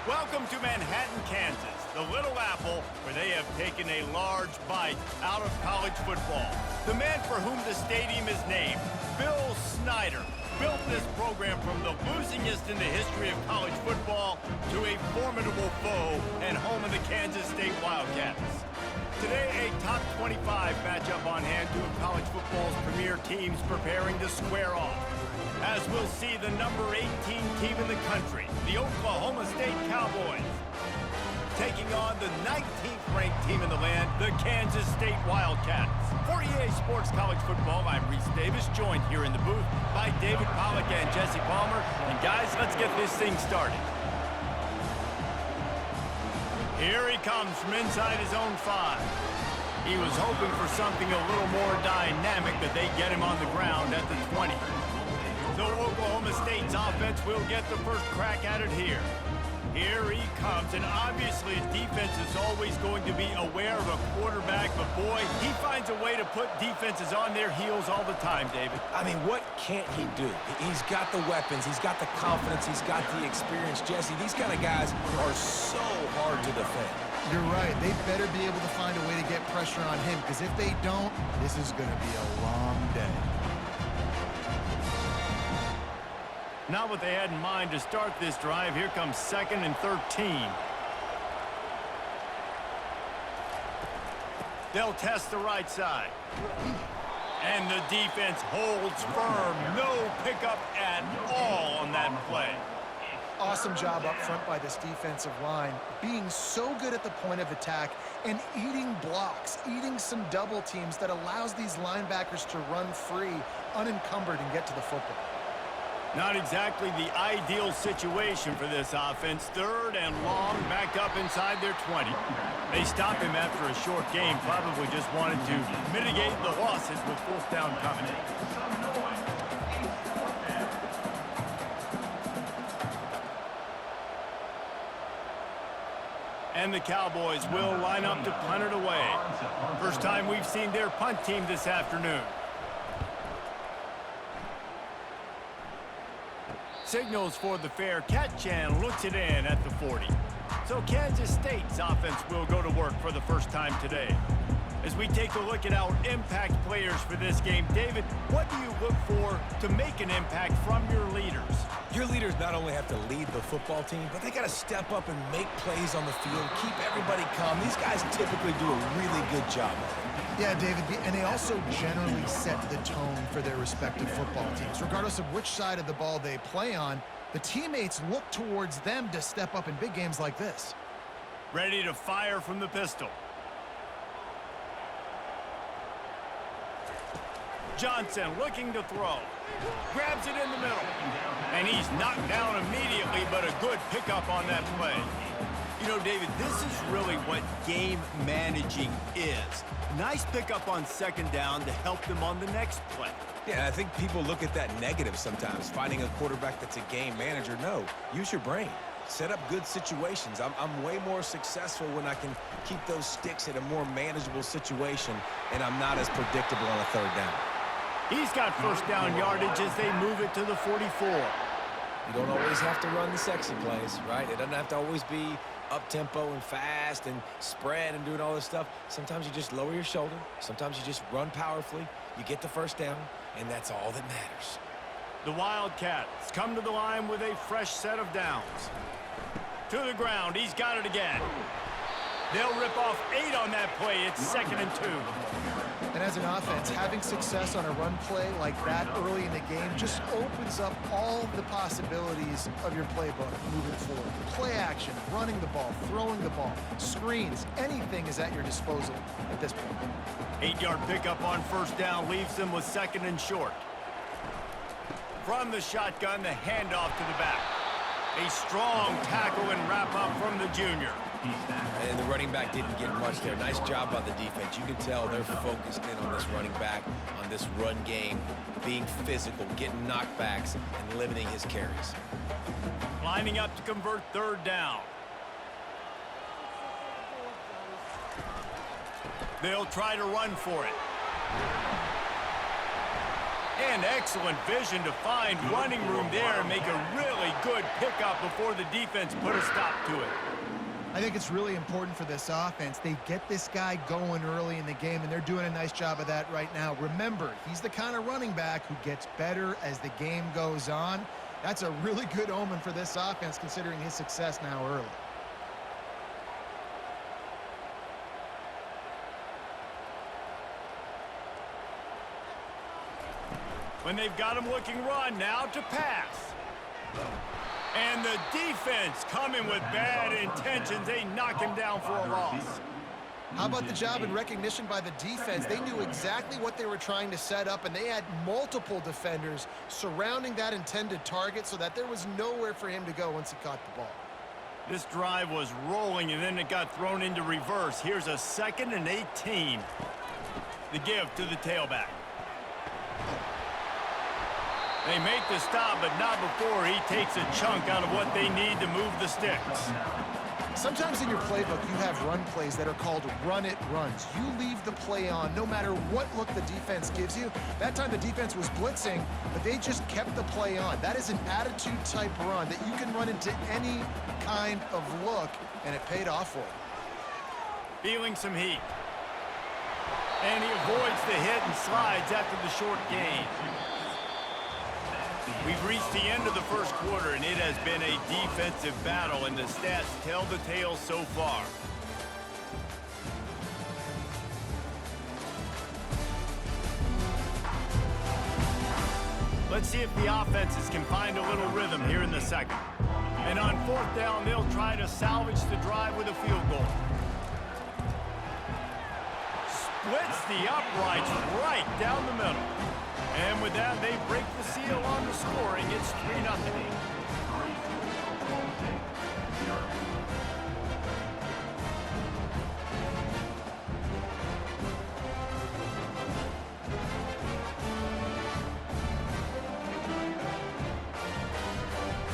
Welcome to Manhattan, Kansas, the Little Apple, where they have taken a large bite out of college football. The man for whom the stadium is named, Bill Snyder, built this program from the losingest in the history of college football to a formidable foe and home of the Kansas State Wildcats. Today, a top 25 matchup on hand, two of college football's premier teams preparing to square off. As we'll see the number 18 team in the country, the Oklahoma State Cowboys, taking on the 19th ranked team in the land, the Kansas State Wildcats. For EA Sports College Football, I'm Reese Davis, joined here in the booth by David Pollack and Jesse Palmer. And guys, let's get this thing started. Here he comes from inside his own 5. He was hoping for something a little more dynamic, but they get him on the ground at the 20. So Oklahoma State's offense will get the first crack at it here. Here he comes, and obviously his defense is always going to be aware of a quarterback, but boy, he finds a way to put defenses on their heels all the time, David. I mean, what can't he do? He's got the weapons, he's got the confidence, he's got the experience. Jesse, these kind of guys are so hard to defend. You're right. They better be able to find a way to get pressure on him, because if they don't, this is going to be a long day. Not what they had in mind to start this drive. Here comes 2nd and 13. They'll test the right side. And the defense holds firm. No pickup at all on that play. Awesome job up front by this defensive line, being so good at the point of attack and eating blocks, eating some double teams that allows these linebackers to run free, unencumbered, and get to the football. Not exactly the ideal situation for this offense. 3rd and long, backed up inside their 20. They stopped him after a short game, probably just wanted to mitigate the losses with 4th down coming. And the Cowboys will line up to punt it away. First time we've seen their punt team this afternoon. Signals for the fair catch and looks it in at the 40. So Kansas State's offense will go to work for the first time today. As we take a look at our impact players for this game, David, what do you look for to make an impact from your leaders? Your leaders not only have to lead the football team, but they got to step up and make plays on the field, keep everybody calm. These guys typically do a really good job of it. Yeah, David, and they also generally set the tone for their respective football teams. Regardless of which side of the ball they play on, the teammates look towards them to step up in big games like this. Ready to fire from the pistol. Johnson looking to throw. Grabs it in the middle. And he's knocked down immediately, but a good pickup on that play. You know, David, this is really what game managing is. Nice pickup on 2nd down to help them on the next play. Yeah, I think people look at that negative sometimes, finding a quarterback that's a game manager. No, use your brain. Set up good situations. I'm way more successful when I can keep those sticks at a more manageable situation, and I'm not as predictable on a 3rd down. He's got 1st down yardage as they move it to the 44. You don't always have to run the sexy plays, right? It doesn't have to always be up-tempo and fast and spread and doing all this stuff. Sometimes you just lower your shoulder. Sometimes you just run powerfully. You get the 1st down, and that's all that matters. The Wildcats come to the line with a fresh set of downs. To the ground. He's got it again. They'll rip off 8 on that play. It's 2nd and 2. And as an offense, having success on a run play like that early in the game just opens up all the possibilities of your playbook moving forward. Play action, running the ball, throwing the ball, screens, anything is at your disposal at this point. 8-yard pickup on 1st down leaves them with 2nd and short. From the shotgun, the handoff to the back. A strong tackle and wrap up from the junior. And the running back didn't get much there. Nice job by the defense. You can tell they're focused in on this running back, on this run game, being physical, getting knockbacks, and limiting his carries. Lining up to convert 3rd down. They'll try to run for it. And excellent vision to find running room there and make a really good pickup before the defense put a stop to it. I think it's really important for this offense. They get this guy going early in the game, and they're doing a nice job of that right now. Remember, he's the kind of running back who gets better as the game goes on. That's a really good omen for this offense, considering his success now early. When they've got him looking run, now to pass. And the defense coming with bad intentions. They knock him down for a loss. How about the job and recognition by the defense? They knew exactly what they were trying to set up, and they had multiple defenders surrounding that intended target so that there was nowhere for him to go once he caught the ball. This drive was rolling, and then it got thrown into reverse. Here's a 2nd and 18. The give to the tailback. They make the stop, but not before he takes a chunk out of what they need to move the sticks. Sometimes in your playbook, you have run plays that are called run-it runs. You leave the play on no matter what look the defense gives you. That time the defense was blitzing, but they just kept the play on. That is an attitude-type run that you can run into any kind of look, and it paid off for him. Feeling some heat. And he avoids the hit and slides after the short gain. We've reached the end of the first quarter, and it has been a defensive battle, and the stats tell the tale so far. Let's see if the offenses can find a little rhythm here in the second. And on 4th down, they'll try to salvage the drive with a field goal. Splits the uprights right down the middle. And with that, they break the seal on the scoring. It's 3-0.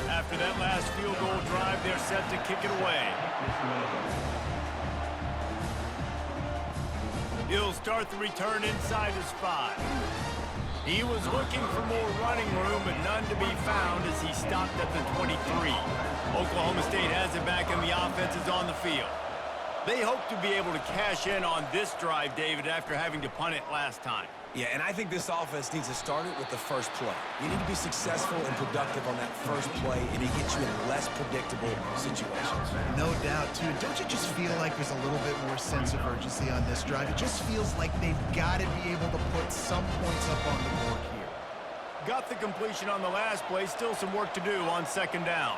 After that last field goal drive, they're set to kick it away. He'll start the return inside his 5. He was looking for more running room, but none to be found as he stopped at the 23. Oklahoma State has it back, and the offense is on the field. They hope to be able to cash in on this drive, David, after having to punt it last time. Yeah, and I think this offense needs to start it with the first play. You need to be successful and productive on that first play, and it gets you in less predictable situations. No doubt, too. Don't you just feel like there's a little bit more sense of urgency on this drive? It just feels like they've got to be able to put some points up on the board here. Got the completion on the last play. Still some work to do on 2nd down.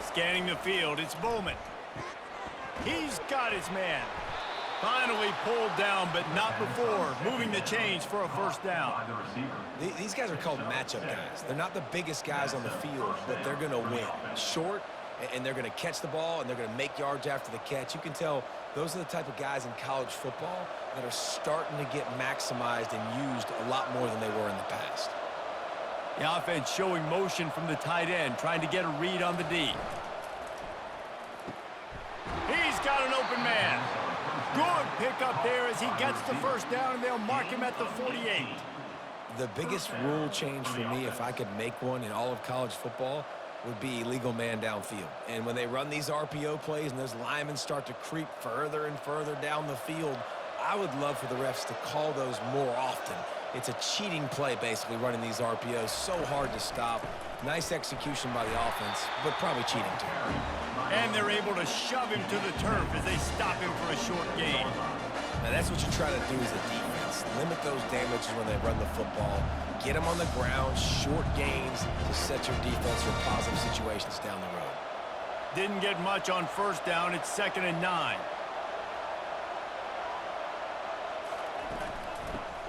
Scanning the field, it's Bowman. He's got his man. Finally pulled down, but not before moving the chains for a 1st down. These guys are called matchup guys. They're not the biggest guys on the field, but they're going to win. Short, and they're going to catch the ball, and they're going to make yards after the catch. You can tell those are the type of guys in college football that are starting to get maximized and used a lot more than they were in the past. The offense showing motion from the tight end, trying to get a read on the D. He's got an open man. Good pickup there as he gets the 1st down, and they'll mark him at the 48. The biggest rule change for me, if I could make one in all of college football, would be illegal man downfield. And when they run these RPO plays and those linemen start to creep further and further down the field, I would love for the refs to call those more often. It's a cheating play, basically, running these RPOs. So hard to stop. Nice execution by the offense, but probably cheating too. And they're able to shove him to the turf as they stop him for a short gain. Now that's what you try to do as a defense. Limit those damages when they run the football. Get them on the ground, short gains to set your defense for positive situations down the road. Didn't get much on 1st down. It's 2nd and 9.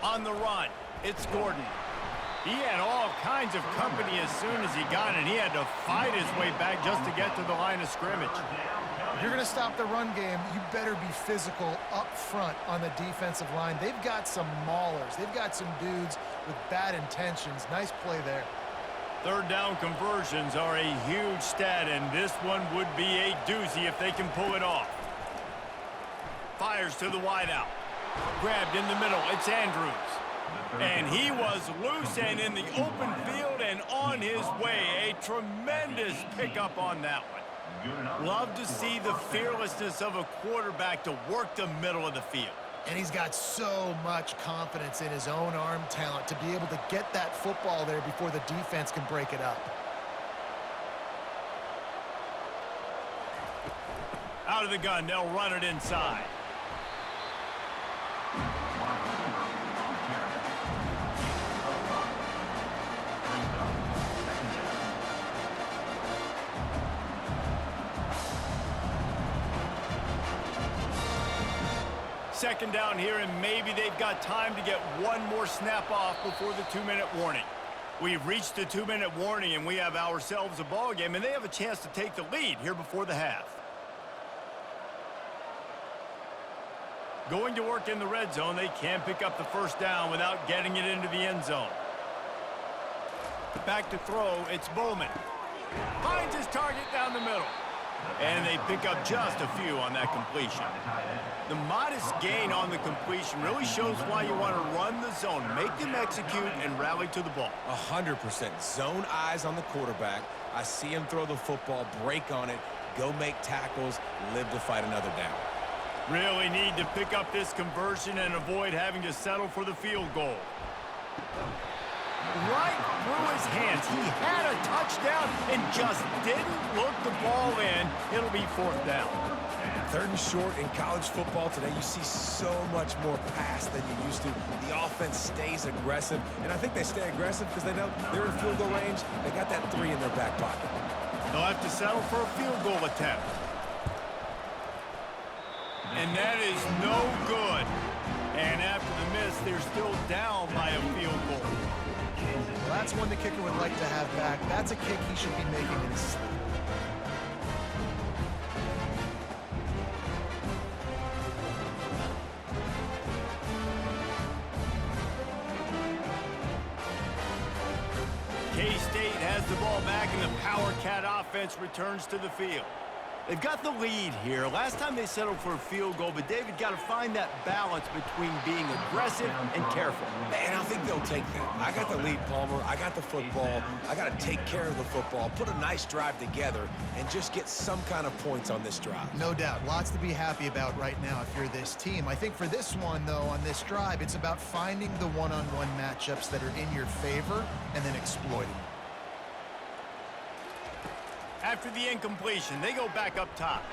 On the run, it's Gordon. He had all kinds of company as soon as he got it. He had to fight his way back just to get to the line of scrimmage. If you're going to stop the run game, you better be physical up front on the defensive line. They've got some maulers. They've got some dudes with bad intentions. Nice play there. 3rd down conversions are a huge stat, and this one would be a doozy if they can pull it off. Fires to the wideout. Grabbed in the middle. It's Andrews. And he was loose and in the open field and on his way. A tremendous pickup on that one. Love to see the fearlessness of a quarterback to work the middle of the field. And he's got so much confidence in his own arm talent to be able to get that football there before the defense can break it up. Out of the gun, they'll run it inside. Second down here, and maybe they've got time to get one more snap off before the 2-minute warning. We've reached the 2-minute warning, and we have ourselves a ball game, and they have a chance to take the lead here before the half. Going to work in the red zone, they can pick up the first down without getting it into the end zone. Back to throw, it's Bowman. Finds his target down the middle. And they pick up just a few on that completion. The modest gain on the completion really shows why you want to run the zone, make them execute, and rally to the ball. 100%. Zone eyes on the quarterback. I see him throw the football, break on it, go make tackles, live to fight another down. Really need to pick up this conversion and avoid having to settle for the field goal. Right through his hands. He had a touchdown and just didn't look the ball in. It'll be fourth down. Third and short in college football today, you see so much more pass than you used to. The offense stays aggressive, and I think they stay aggressive because they know they're in field goal range. They got that 3 in their back pocket. They'll have to settle for a field goal attempt. And that is no good. And after the miss, they're still down by a field goal. Well, that's one the kicker would like to have back. That's a kick he should be making in his sleep. K-State has the ball back, and the Power Cat offense returns to the field. They've got the lead here. Last time they settled for a field goal, but David got to find that balance between being aggressive and careful. And I think they'll take that. I got the lead, Palmer. I got the football. I got to take care of the football, put a nice drive together, and just get some kind of points on this drive. No doubt. Lots to be happy about right now if you're this team. I think for this one, though, on this drive, it's about finding the one-on-one matchups that are in your favor and then exploiting them. After the incompletion, they go back up top.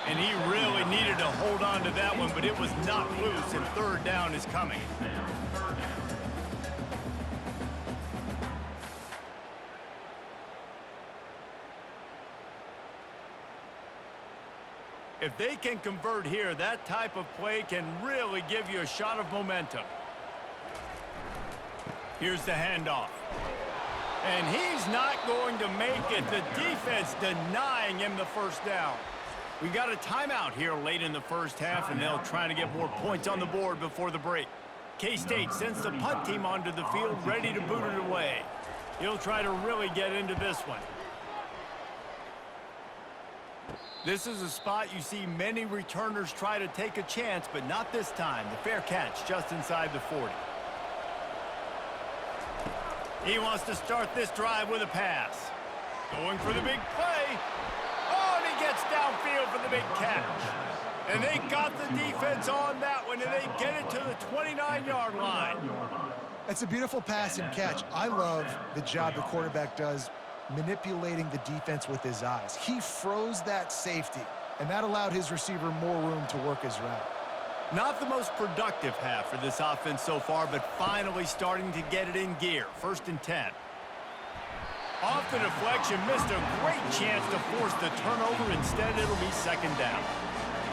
And he really needed to hold on to that one, but it was not loose, and third down is coming. If they can convert here, that type of play can really give you a shot of momentum. Here's the handoff. And he's not going to make it. The defense denying him the first down. We got a timeout here late in the first half, and they'll try to get more points on the board before the break. K-State sends the punt team onto the field, ready to boot it away. He'll try to really get into this one. This is a spot you see many returners try to take a chance, but not this time. The fair catch just inside the 40. He wants to start this drive with a pass. Going for the big play. Oh, and he gets downfield for the big catch. And they got the defense on that one, and they get it to the 29-yard line. That's a beautiful pass and catch. I love the job the quarterback does manipulating the defense with his eyes. He froze that safety, and that allowed his receiver more room to work his route. Not the most productive half for this offense so far, but finally starting to get it in gear. 1st and 10. Off the deflection, missed a great chance to force the turnover. Instead, it'll be 2nd down.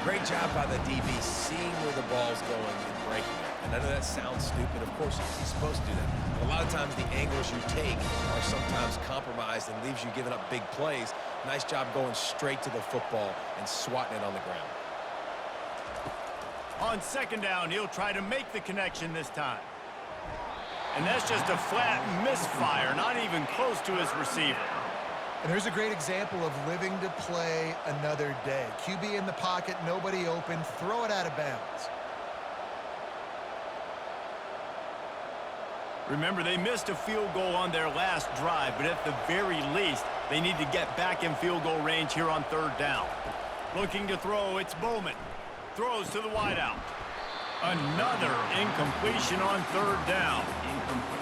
Great job by the DB seeing where the ball's going and breaking it. And I know that sounds stupid. Of course, he's supposed to do that. But a lot of times the angles you take are sometimes compromised and leaves you giving up big plays. Nice job going straight to the football and swatting it on the ground. On 2nd down, he'll try to make the connection this time. And that's just a flat misfire, not even close to his receiver. And there's a great example of living to play another day. QB in the pocket, nobody open, throw it out of bounds. Remember, they missed a field goal on their last drive, but at the very least, they need to get back in field goal range here on 3rd down. Looking to throw, it's Bowman. Throws to the wideout. Another incompletion on 3rd down.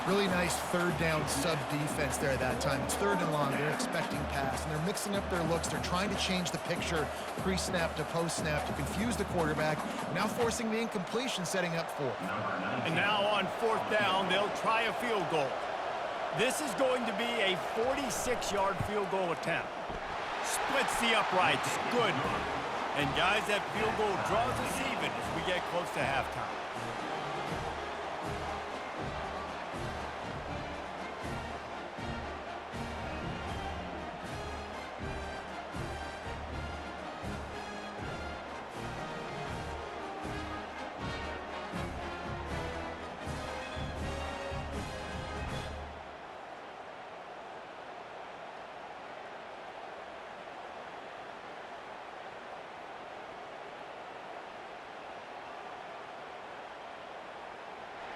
Really nice 3rd down sub defense there at that time. It's 3rd and long. They're expecting pass, and they're mixing up their looks. They're trying to change the picture pre-snap to post-snap to confuse the quarterback. Now forcing the incompletion, setting up 4th. And now on 4th down, they'll try a field goal. This is going to be a 46-yard field goal attempt. Splits the uprights. Good. And guys, that field goal draws us even as we get close to halftime.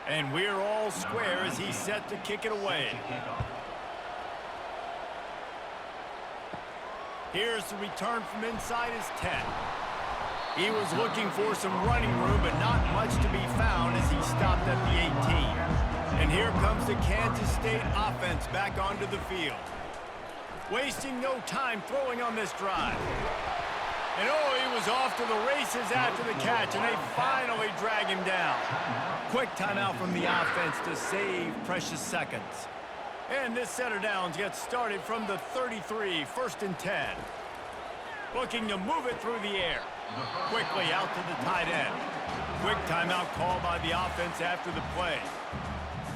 And we're all square as he's set to kick it away. Here's the return from inside his 10. He was looking for some running room, but not much to be found as he stopped at the 18. And here comes the Kansas State offense back onto the field. Wasting no time throwing on this drive. And oh, he was off to the races after the catch, and they finally drag him down. Quick timeout from the offense to save precious seconds. And this set of downs gets started from the 33, 1st and 10. Looking to move it through the air. Quickly out to the tight end. Quick timeout call by the offense after the play.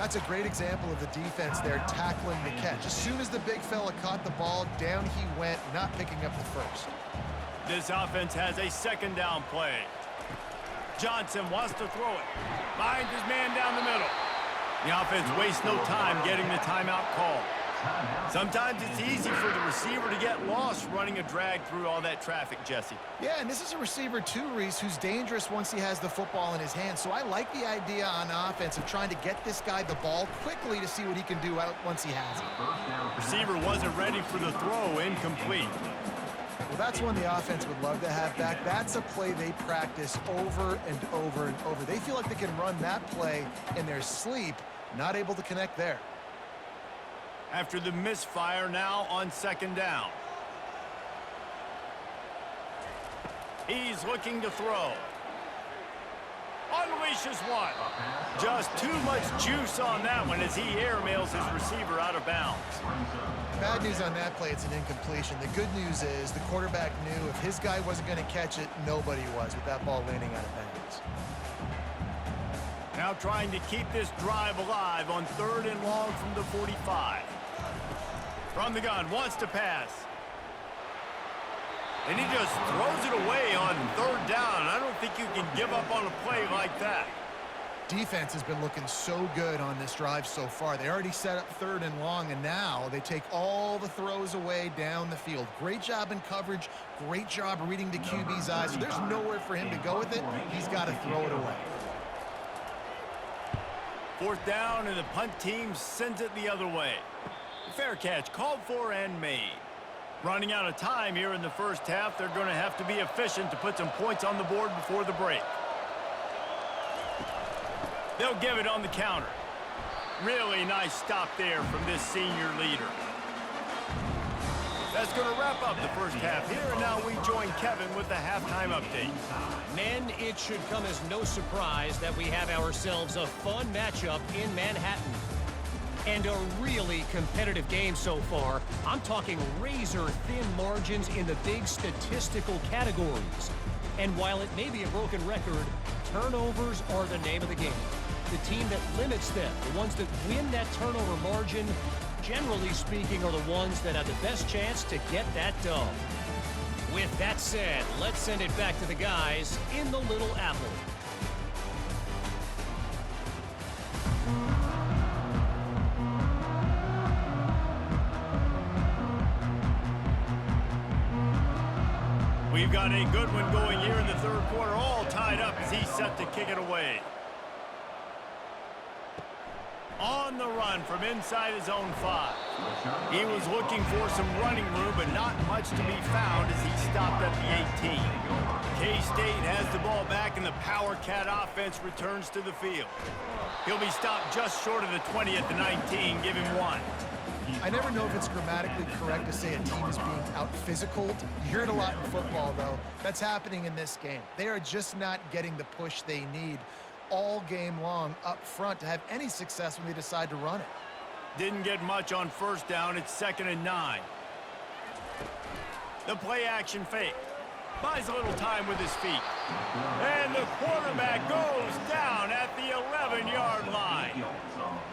That's a great example of the defense there tackling the catch. As soon as the big fella caught the ball, down he went, not picking up the first. This offense has a 2nd down play. Johnson wants to throw it. Finds his man down the middle. The offense wastes no time getting the timeout call. Sometimes it's easy for the receiver to get lost running a drag through all that traffic, Jesse. Yeah, and this is a receiver too, Reese, who's dangerous once he has the football in his hands. So I like the idea on offense of trying to get this guy the ball quickly to see what he can do out once he has it. Receiver wasn't ready for the throw, incomplete. Well, that's one the offense would love to have back. That's a play they practice over and over and over. They feel like they can run that play in their sleep, not able to connect there. After the misfire, now on 2nd down. He's looking to throw. Unleashes one. Just too much juice on that one as he airmails his receiver out of bounds. Bad news on that play, it's an incompletion. The good news is the quarterback knew if his guy wasn't going to catch it, nobody was with that ball landing out of bounds. Now trying to keep this drive alive on 3rd and long from the 45. From the gun, wants to pass. And he just throws it away on 3rd down. I don't think you can give up on a play like that. Defense has been looking so good on this drive so far. They already set up 3rd and long, and now they take all the throws away down the field. Great job in coverage. Great job reading the QB's eyes. So there's nowhere for him to go with it. He's got to throw it away. 4th down, and the punt team sends it the other way. Fair catch called for and made. Running out of time here in the first half. They're going to have to be efficient to put some points on the board before the break. They'll give it on the counter. Really nice stop there from this senior leader. That's going to wrap up the first half here, and now we join Kevin with the halftime update. Men, it should come as no surprise that we have ourselves a fun matchup in Manhattan. And a really competitive game so far. I'm talking razor-thin margins in the big statistical categories. And while it may be a broken record, turnovers are the name of the game. The team that limits them, the ones that win that turnover margin, generally speaking, are the ones that have the best chance to get that dub. With that said, let's send it back to the guys in the Little Apple. We've got a good one going here in the 3rd quarter, all tied up as he's set to kick it away. On the run from inside his own 5. He was looking for some running room, but not much to be found as he stopped at the 18. K-State has the ball back, and the Power Cat offense returns to the field. He'll be stopped just short of the 20 at the 19. Give him 1. I never know if it's grammatically correct to say a team is being out-physicaled. You hear it a lot in football, though. That's happening in this game. They are just not getting the push they need all game long up front to have any success when they decide to run it. Didn't get much on first down. It's 2nd and 9. The play action fake. Buys a little time with his feet. And the quarterback goes down at the 11-yard line.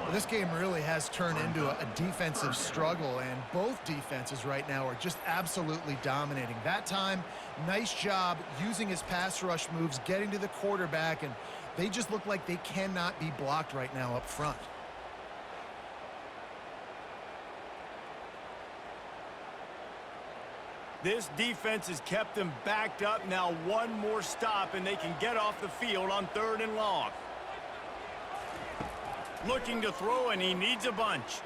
Well, this game really has turned into a defensive struggle, and both defenses right now are just absolutely dominating. That time, nice job using his pass rush moves, getting to the quarterback, and they just look like they cannot be blocked right now up front. This defense has kept them backed up. Now one more stop, and they can get off the field on 3rd and long. Looking to throw, and he needs a bunch.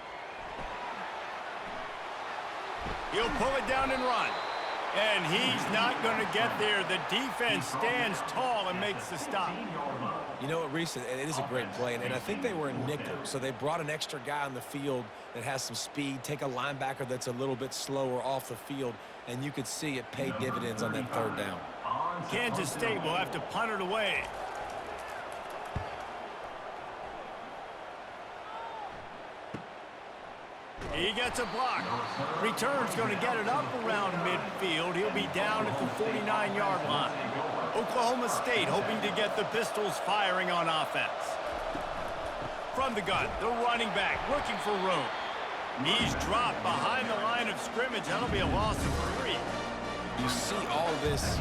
He'll pull it down and run. And he's not going to get there. The defense stands tall and makes the stop. You know what, Reese, it is a great play, and I think they were in nickel, so they brought an extra guy on the field that has some speed, take a linebacker that's a little bit slower off the field, and you could see it pay dividends on that 3rd down. Kansas State will have to punt it away. He gets a block. Return's going to get it up around midfield. He'll be down at the 49-yard line. Oklahoma State hoping to get the Pistols firing on offense. From the gun, the running back looking for room. He's dropped behind the line of scrimmage. That'll be a loss of 3. You see all this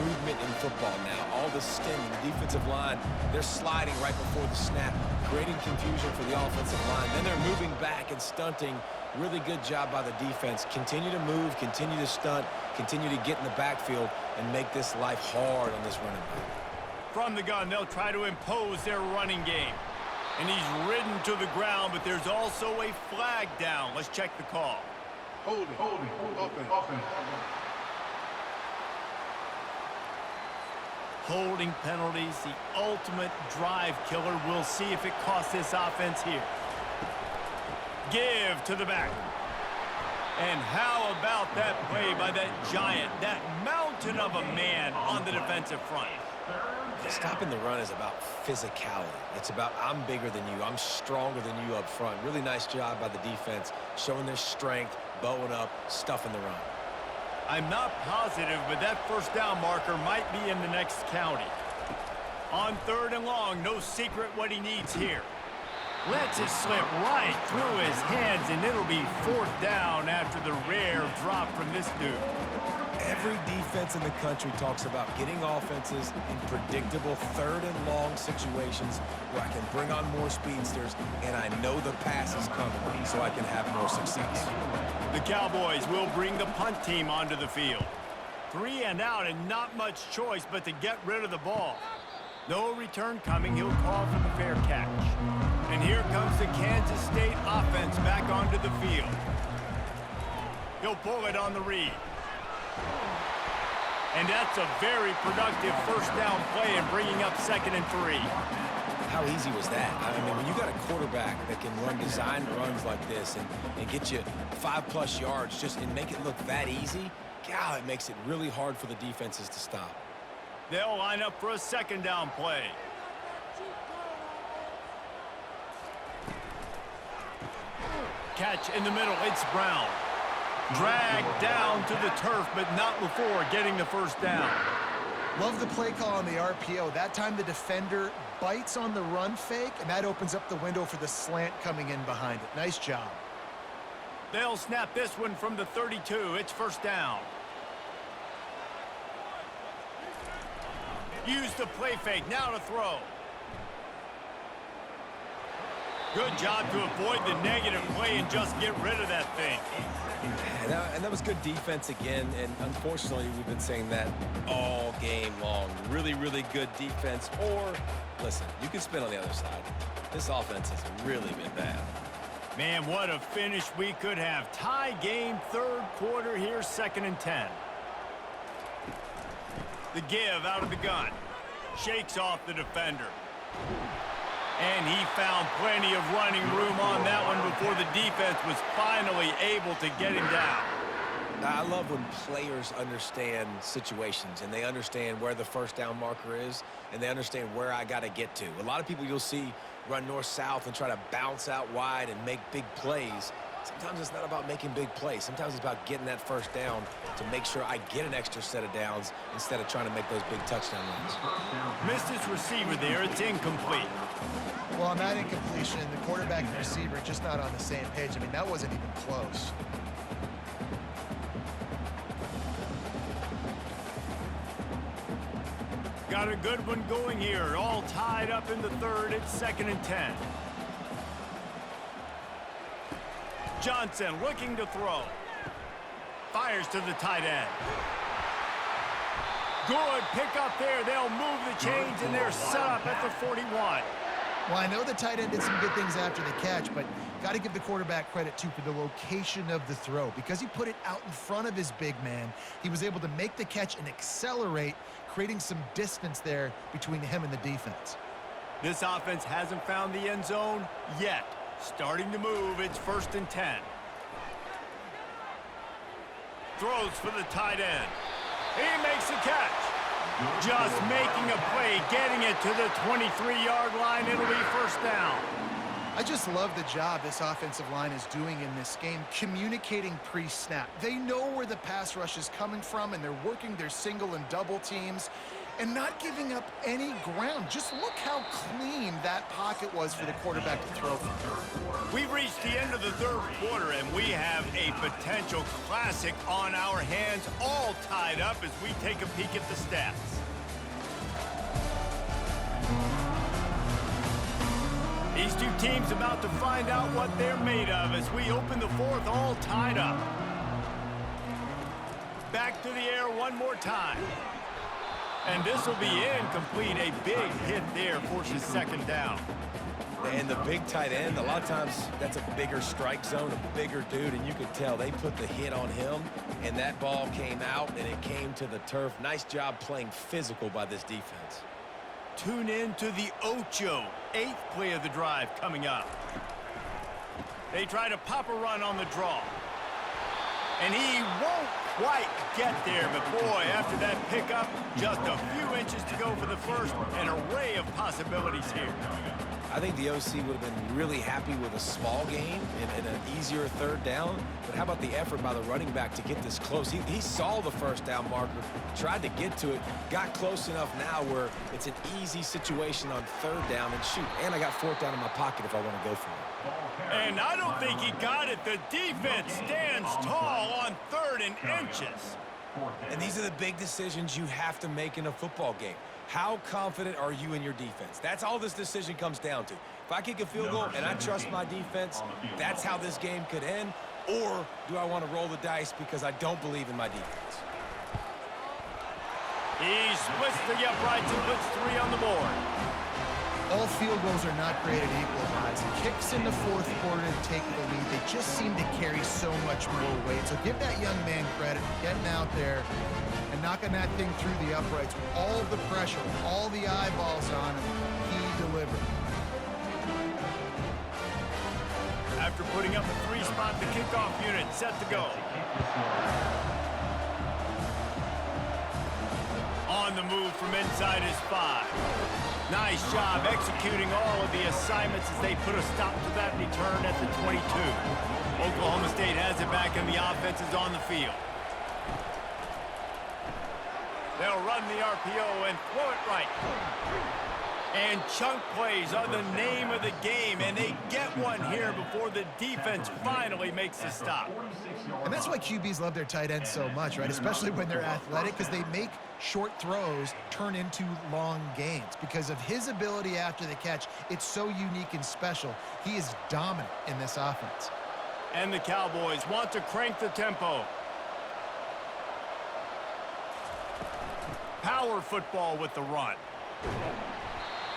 movement in football now, all the stemming, the defensive line, they're sliding right before the snap, creating confusion for the offensive line. Then they're moving back and stunting. Really good job by the defense. Continue to move, continue to stunt, continue to get in the backfield and make this life hard on this running back. From the gun, they'll try to impose their running game. And he's ridden to the ground, but there's also a flag down. Let's check the call. Holding, offense. Holding penalties, the ultimate drive killer. We'll see if it costs this offense here. Give to the back. And how about that play by that giant, that mountain of a man on the defensive front? Stopping the run is about physicality. It's about I'm bigger than you, I'm stronger than you up front. Really nice job by the defense, showing their strength, bowing up, stuffing the run. I'm not positive, but that first down marker might be in the next county. On 3rd and long, no secret what he needs here. Lets it slip right through his hands, and it'll be 4th down after the rare drop from this dude. Every defense in the country talks about getting offenses in predictable 3rd and long situations where I can bring on more speedsters, and I know the pass is coming, so I can have more success. The Cowboys will bring the punt team onto the field. 3 and out, and not much choice but to get rid of the ball. No return coming. He'll call for the fair catch. And here comes the Kansas State offense back onto the field. He'll pull it on the read. And that's a very productive first down play and bringing up 2nd and 3. How easy was that? I mean, when you got a quarterback that can run design runs like this and get you 5+ yards just and make it look that easy, God, it makes it really hard for the defenses to stop. They'll line up for a 2nd down play. Catch in the middle. It's Brown. Dragged down to the turf, but not before getting the first down. Love the play call on the RPO. That time the defender bites on the run fake, and that opens up the window for the slant coming in behind it. Nice job. They'll snap this one from the 32. It's 1st down. Use the play fake. Now to throw. Good job to avoid the negative play and just get rid of that thing. And that was good defense again, and unfortunately, we've been saying that all game long. Really, really good defense, or, listen, you can spin on the other side. This offense has really been bad. Man, what a finish we could have. Tie game, third quarter here, 2nd and 10. The give out of the gun. Shakes off the defender. And he found plenty of running room on that one before the defense was finally able to get him down. I love when players understand situations and they understand where the first down marker is and they understand where I got to get to. A lot of people you'll see run north-south and try to bounce out wide and make big plays. Sometimes it's not about making big plays. Sometimes it's about getting that first down to make sure I get an extra set of downs instead of trying to make those big touchdown runs. Missed his receiver there. It's incomplete. Well, on that incompletion, the quarterback and receiver just not on the same page. I mean, that wasn't even close. Got a good one going here. All tied up in the third. It's 2nd and 10. Johnson looking to throw. Fires to the tight end. Good pickup there. They'll move the chains, and they're set up at the 41. Well, I know the tight end did some good things after the catch, but got to give the quarterback credit, too, for the location of the throw. Because he put it out in front of his big man, he was able to make the catch and accelerate, creating some distance there between him and the defense. This offense hasn't found the end zone yet. Starting to move. It's 1st and 10. Throws for the tight end. He makes the catch. Just making a play, getting it to the 23-yard line. It'll be 1st down. I just love the job this offensive line is doing in this game, communicating pre-snap. They know where the pass rush is coming from, and they're working their single and double teams and not giving up any ground. Just look how clean that pocket was for the quarterback to throw from. We've reached the end of the third quarter, and we have a potential classic on our hands, all tied up as we take a peek at the stats. These two teams about to find out what they're made of as we open the fourth, all tied up. Back to the air one more time. And this will be incomplete. A big hit there forces 2nd down. And the big tight end, a lot of times that's a bigger strike zone, a bigger dude, and you could tell they put the hit on him, and that ball came out, and it came to the turf. Nice job playing physical by this defense. Tune in to the Ocho. 8th play of the drive coming up. They try to pop a run on the draw. And he won't quite get there, but boy, after that pickup, just a few inches to go for the first. An array of possibilities here. I think the OC would have been really happy with a small gain and an easier 3rd down. But how about the effort by the running back to get this close? He saw the 1st down marker, tried to get to it, got close enough now where it's an easy situation on 3rd down. And shoot, and I got 4th down in my pocket if I want to go for it. And I don't think he got it. The defense stands tall on 3rd and inches. And these are the big decisions you have to make in a football game. How confident are you in your defense? That's all this decision comes down to. If I kick a field goal and I trust my defense, that's how this game could end. Or do I want to roll the dice because I don't believe in my defense? He splits the uprights and puts 3 on the board. All field goals are not created equal, guys. Kicks in the 4th quarter to take the lead. They just seem to carry so much more weight. So give that young man credit for getting out there and knocking that thing through the uprights with all the pressure, all the eyeballs on him. He delivered. After putting up a 3-spot, the kickoff unit set to go. On the move from inside his 5. Nice job executing all of the assignments as they put a stop to that return at the 22. Oklahoma State has it back and the offense is on the field. They'll run the RPO and throw it right. And chunk plays are the name of the game, and they get one here before the defense finally makes the stop. And that's why QBs love their tight ends so much, right? Especially when they're athletic, because they make short throws turn into long gains. Because of his ability after the catch, it's so unique and special. He is dominant in this offense. And the Cowboys want to crank the tempo. Power football with the run.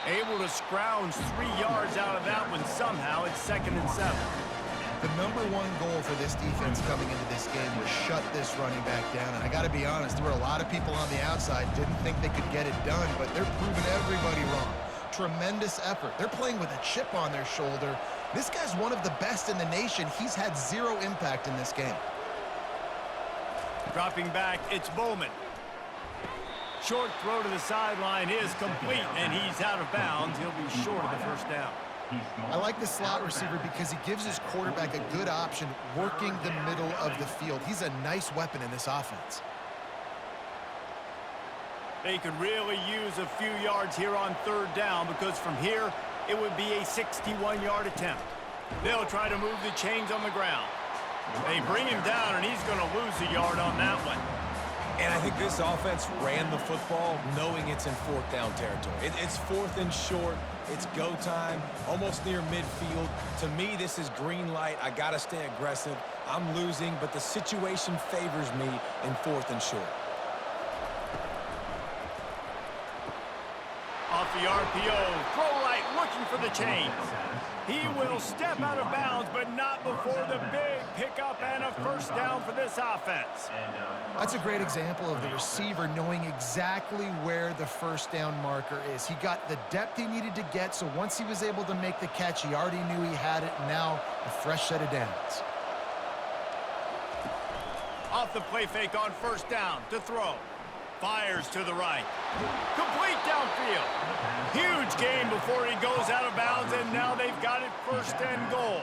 Able to scrounge 3 yards out of that one somehow. It's 2nd and 7. The number one goal for this defense coming into this game was shut this running back down. And I got to be honest, there were a lot of people on the outside didn't think they could get it done, but they're proving everybody wrong. Tremendous effort. They're playing with a chip on their shoulder. This guy's one of the best in the nation. He's had 0 impact in this game. Dropping back, it's Bowman. Short throw to the sideline is complete, and he's out of bounds. He'll be short of the first down. I like the slot receiver because he gives his quarterback a good option working the middle of the field. He's a nice weapon in this offense. They could really use a few yards here on 3rd down because from here, it would be a 61-yard attempt. They'll try to move the chains on the ground. They bring him down, and he's going to lose a yard on that one. And I think this offense ran the football knowing it's in 4th down territory. It's 4th and short. It's go time, almost near midfield. To me, this is green light. I got to stay aggressive. I'm losing, but the situation favors me in 4th and short. Off the RPO, throw right, looking for the chains. He will step out of bounds, but not before the big pickup and a first down for this offense. That's a great example of the receiver knowing exactly where the first down marker is. He got the depth he needed to get, so once he was able to make the catch, he already knew he had it, and now a fresh set of downs. Off the play fake on first down to throw. Fires to the right. Complete downfield. Huge gain before he goes out of bounds, and now they've got it 1st and goal.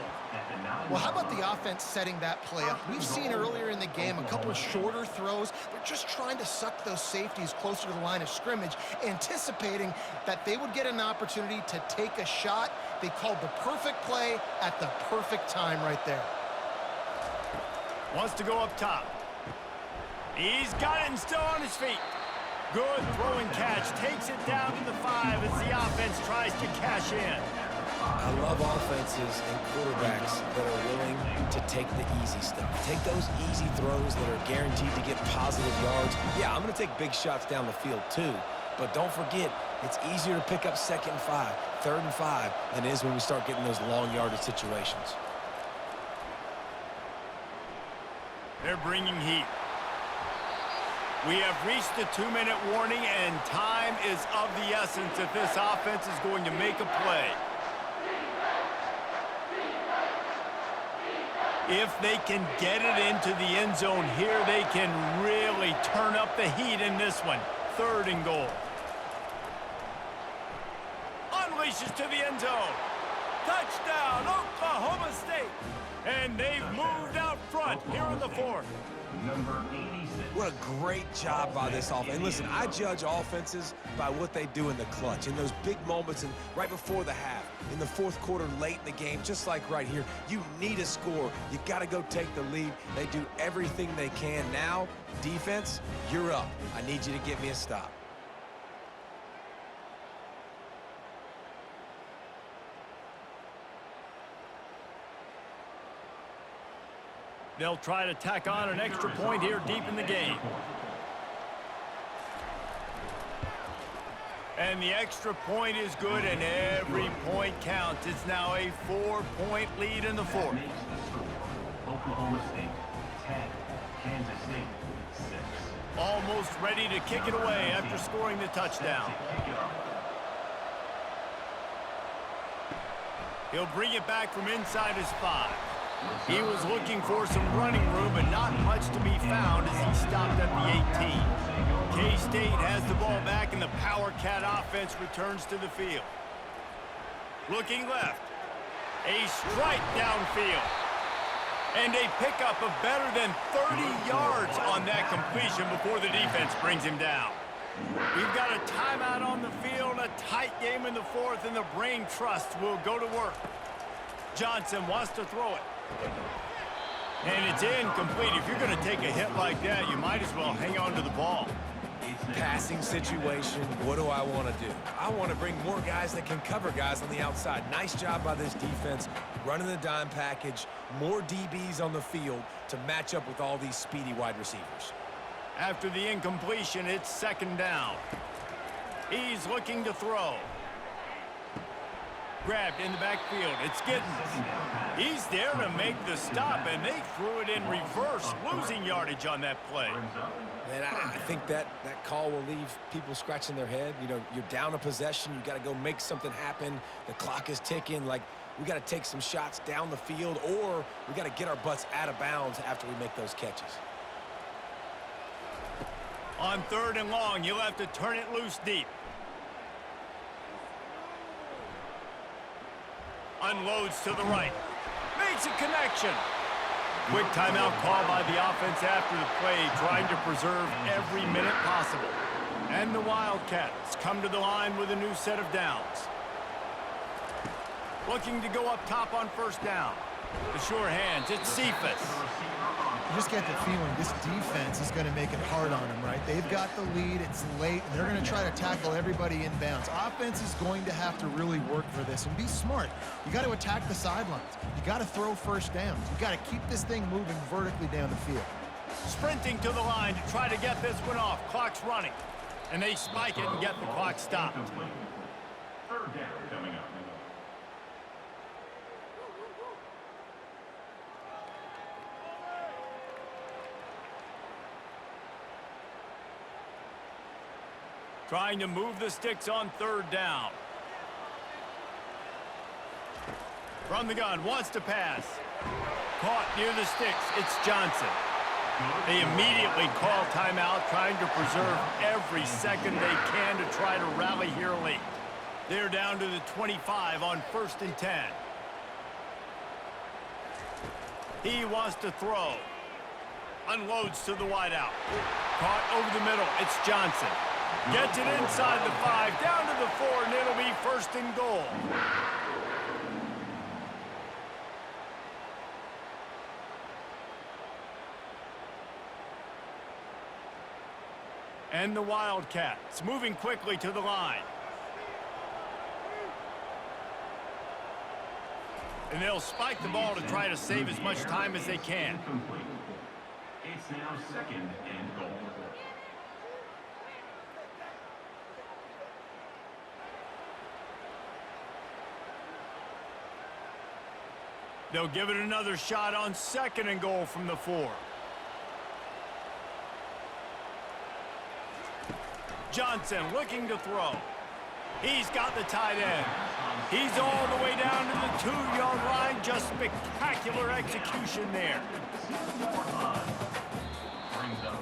Well, how about the offense setting that play up? We've seen earlier in the game a couple of shorter throws. They're just trying to suck those safeties closer to the line of scrimmage, anticipating that they would get an opportunity to take a shot. They called the perfect play at the perfect time right there. Wants to go up top. He's got it and still on his feet. Good throw and catch. Takes it down to the 5 as the offense tries to cash in. I love offenses and quarterbacks that are willing to take the easy stuff. Take those easy throws that are guaranteed to get positive yards. Yeah, I'm going to take big shots down the field too. But don't forget, it's easier to pick up 2nd and 5, 3rd and 5 than it is when we start getting those long yardage situations. They're bringing heat. We have reached the 2-minute warning, and time is of the essence if this offense is going to make a play. If they can get it into the end zone here, they can really turn up the heat in this one. 3rd and goal. Unleashes to the end zone. Touchdown, Oklahoma State. And they've moved out front here in the 4th. Number 86. What a great job by this offense. And listen, I judge offenses by what they do in the clutch, in those big moments and right before the half, in the 4th quarter, late in the game, just like right here. You need a score. You got to go take the lead. They do everything they can. Now, defense, you're up. I need you to get me a stop. They'll try to tack on an extra point here deep in the game. And the extra point is good, and every point counts. It's now a 4-point lead in the 4th. Oklahoma State 10, Kansas State 6. Almost ready to kick it away after scoring the touchdown. He'll bring it back from inside his 5. He was looking for some running room, but not much to be found as he stopped at the 18. K-State has the ball back, and the Power Cat offense returns to the field. Looking left. A strike downfield. And a pickup of better than 30 yards on that completion before the defense brings him down. We've got a timeout on the field, a tight game in the fourth, and the brain trust will go to work. Johnson wants to throw it. And it's incomplete. If you're going to take a hit like that, you might as well hang on to the ball. Passing situation, what do I want to do? I want to bring more guys that can cover guys on the outside. Nice job by this defense, running the dime package, more DBs on the field to match up with all these speedy wide receivers. After the incompletion, it's second down. He's looking to throw. Grabbed in the backfield. It's Giddens. He's there to make the stop, and they threw it in reverse, losing yardage on that play. And I think that call will leave people scratching their head. You know, you're down a possession. You got to go make something happen. The clock is ticking. Like, we got to take some shots down the field, or we got to get our butts out of bounds after we make those catches. On third and long, you'll have to turn it loose deep. Unloads to the right. Makes a connection. Quick timeout call by the offense after the play, trying to preserve every minute possible. And the Wildcats come to the line with a new set of downs. Looking to go up top on first down. The sure hands, it's Cephas. You just get the feeling this defense is going to make it hard on them, right? They've got the lead, it's late, and they're going to try to tackle everybody inbounds. Offense is going to have to really work for this and be smart. You got to attack the sidelines. You got to throw first downs. You got to keep this thing moving vertically down the field. Sprinting to the line to try to get this one off. Clock's running. And they spike it and get the clock stopped. Third down coming up. Trying to move the sticks on third down. From the gun, wants to pass. Caught near the sticks, it's Johnson. They immediately call timeout, trying to preserve every second they can to try to rally here late. They're down to the 25 on 1st and 10. He wants to throw. Unloads to the wideout. Caught over the middle, it's Johnson. Gets it inside the 5, down to the 4, and it'll be 1st and goal. And the Wildcats moving quickly to the line. And they'll spike the ball to try to save as much time as they can. Incomplete. It's now second and goal. They'll give it another shot on 2nd and goal from the 4. Johnson looking to throw. He's got the tight end. He's all the way down to the 2-yard line. Just spectacular execution there. Brings up